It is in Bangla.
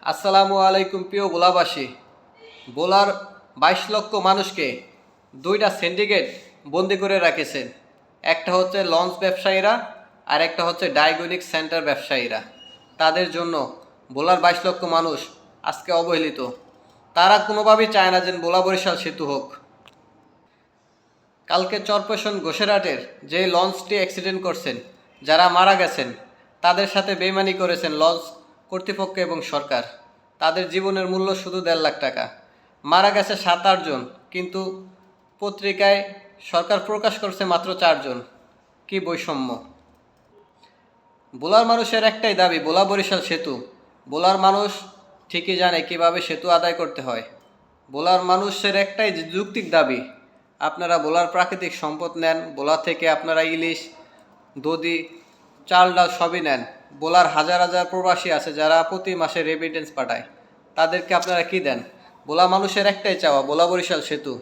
আসসালামু আলাইকুম প্রিয় ভোলাবাসী। ভোলার 22 লক্ষ মানুষকে দুইটা সিন্ডিকেট বন্দি করে রাখেছেন। একটা হচ্ছে লঞ্চ ব্যবসায়ীরা আর একটা হচ্ছে ডায়াগনস্টিক সেন্টার ব্যবসায়ীরা। তাদের জন্য ভোলার 22 লক্ষ মানুষ আজকে অবহেলিত। তারা কোনোভাবেই চায় না যে ভোলা বরিশাল সেতু হোক। কালকে চরপেশন ঘোষেরহাটের যে লঞ্চটি অ্যাক্সিডেন্ট করছেন, যারা মারা গেছেন, তাদের সাথে বেইমানি করেছেন লঞ্চ কর্তৃপক্ষ এবং সরকার। তাদের জীবনের মূল্য শুধু 1.5 লাখ টাকা। মারা গেছে 7-8 জন, কিন্তু পত্রিকায় সরকার প্রকাশ করছে মাত্র 4 জন। কি বৈষম্য! ভোলার মানুষের একটাই দাবি, ভোলা বরিশাল সেতু। ভোলার মানুষ ঠিকই জানে কিভাবে সেতু আদায় করতে হয়। ভোলার মানুষের একটাই যৌক্তিক দাবি, আপনারা ভোলার প্রাকৃতিক সম্পদ নেন, ভোলা থেকে আপনারা ইলিশ, দধি, চাল ডাল সবই নেন। ভোলার হাজার হাজার প্রবাসী আছে যারা প্রতি মাসে রেমিটেন্স পাঠায়, তাদেরকে আপনারা কি দেন? ভোলা মানুষের একটাই চাওয়া, ভোলা বরিশাল সেতু।